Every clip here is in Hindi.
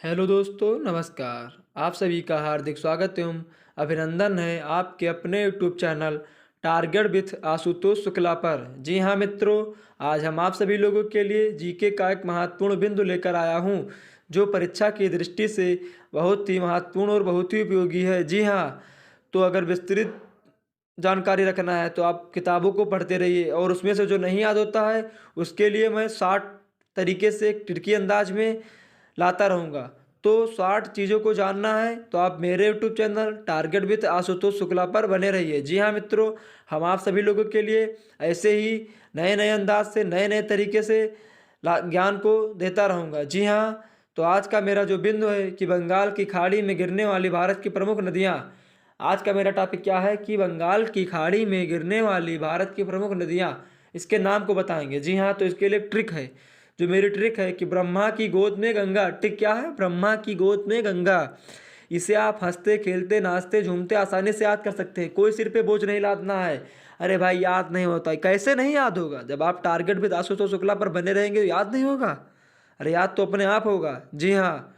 हेलो दोस्तों, नमस्कार। आप सभी का हार्दिक स्वागत एवं अभिनंदन है आपके अपने YouTube channel target with Ashutosh Shukla पर। जी हाँ मित्रों, आज हम आप सभी लोगों के लिए जीके का एक महत्वपूर्ण बिंदु लेकर आया हूँ जो परीक्षा की दृष्टि से बहुत ही महत्वपूर्ण और बहुत ही उपयोगी है। जी हाँ, तो अगर विस्तृत जानकारी रखना है तो आप किताबों को पढ़ते रहिए और उसमें से जो नहीं याद होता है उसके लिए मैं 60 तरीके से एक टिटकी अंदाज में लाता रहूँगा। तो 60 चीज़ों को जानना है तो आप मेरे YouTube channel target with Ashutosh Shukla पर बने रहिए। जी हाँ मित्रों, हम आप सभी लोगों के लिए ऐसे ही नए नए अंदाज से नए नए तरीके से ज्ञान को देता रहूँगा। जी हाँ, तो आज का मेरा जो बिंदु है कि बंगाल की खाड़ी में गिरने वाली भारत की प्रमुख नदियाँ। आज का मेरा टॉपिक क्या है कि बंगाल की खाड़ी में गिरने वाली भारत की प्रमुख नदियाँ, इसके नाम को बताएंगे। जी हाँ, तो इसके लिए एक ट्रिक है। जो मेरी ट्रिक है कि ब्रह्मा की गोद में गंगा। ट्रिक क्या है? ब्रह्मा की गोद में गंगा। इसे आप हंसते खेलते नाचते झूमते आसानी से याद कर सकते हैं। कोई सिर पे बोझ नहीं लादना है। अरे भाई, याद नहीं होता है। कैसे नहीं याद होगा? जब आप टारगेट विद आशुतोष शुक्ला पर बने रहेंगे तो याद नहीं होगा। अरे याद तो अपने आप होगा। जी हाँ,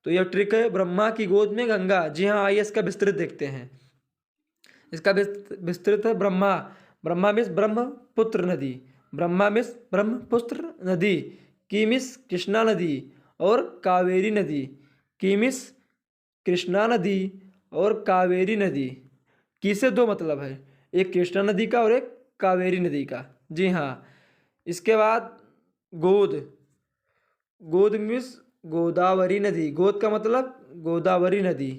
तो यह ट्रिक है ब्रह्मा की गोद में गंगा। जी हाँ, आइए इसका विस्तृत देखते हैं। इसका विस्तृत है ब्रह्मा। ब्रह्मा मिस ब्रह्मपुत्र नदी। ब्रह्मा मिस ब्रह्मपुत्र नदी। की मिस कृष्णा नदी और कावेरी नदी। की मिस कृष्णा नदी और कावेरी नदी। की से दो मतलब है, एक कृष्णा नदी का और एक कावेरी नदी का। जी हाँ, इसके बाद गोद। गोद मिस गोदावरी नदी। गोद का मतलब गोदावरी नदी।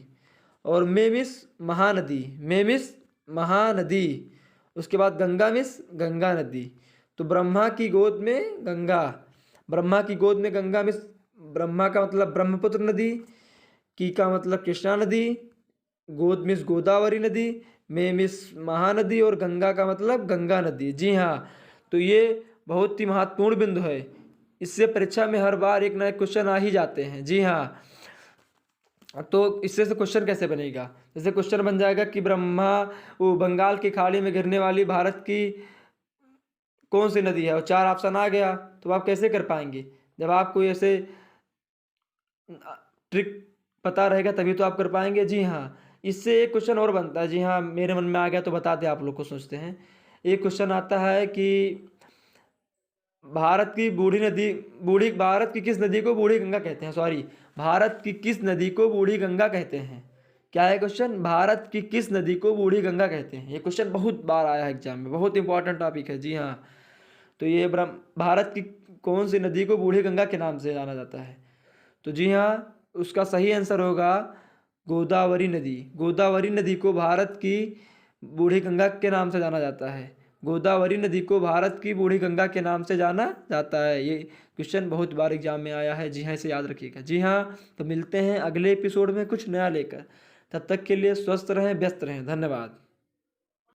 और मेमिस महानदी। मेमिस महानदी। उसके बाद गंगा मिस गंगा नदी। तो ब्रह्मा की गोद में गंगा। ब्रह्मा की गोद में गंगा मिस ब्रह्मा का मतलब ब्रह्मपुत्र नदी। की का मतलब कृष्णा नदी। गोद मिस गोदावरी नदी। में मिस महानदी और गंगा का मतलब गंगा नदी। जी हाँ, तो ये बहुत ही महत्वपूर्ण बिंदु है। इससे परीक्षा में हर बार एक ना एक क्वेश्चन आ ही जाते हैं। जी हाँ, तो इससे से क्वेश्चन कैसे बनेगा? जैसे क्वेश्चन बन जाएगा कि ब्रह्मा वो बंगाल की खाड़ी में गिरने वाली भारत की कौन सी नदी है, और चार ऑप्शन आ गया, तो आप कैसे कर पाएंगे? जब आपको ऐसे ट्रिक पता रहेगा तभी तो आप कर पाएंगे। जी हाँ, इससे एक क्वेश्चन और बनता है। जी हाँ, मेरे मन में आ गया तो बताते आप लोग को सोचते हैं। एक क्वेश्चन आता है कि भारत की बूढ़ी नदी बूढ़ी भारत की किस नदी को बूढ़ी गंगा कहते हैं? सॉरी, भारत की किस नदी को बूढ़ी गंगा कहते हैं? क्या है क्वेश्चन? भारत की किस नदी को बूढ़ी गंगा कहते हैं। ये क्वेश्चन बहुत बार आया है एग्जाम में, बहुत इंपॉर्टेंट टॉपिक है। जी हाँ, तो ये भारत की कौन सी नदी को बूढ़ी गंगा के नाम से जाना जाता है? तो जी हाँ, उसका सही आंसर होगा गोदावरी नदी। गोदावरी नदी को भारत की बूढ़ी गंगा के नाम से जाना जाता है। गोदावरी नदी को भारत की बूढ़ी गंगा के नाम से जाना जाता है। ये क्वेश्चन बहुत बार एग्जाम में आया है। जी हाँ, इसे याद रखिएगा। जी हाँ, तो मिलते हैं अगले एपिसोड में कुछ नया लेकर। तब तक के लिए स्वस्थ रहें, व्यस्त रहें। धन्यवाद।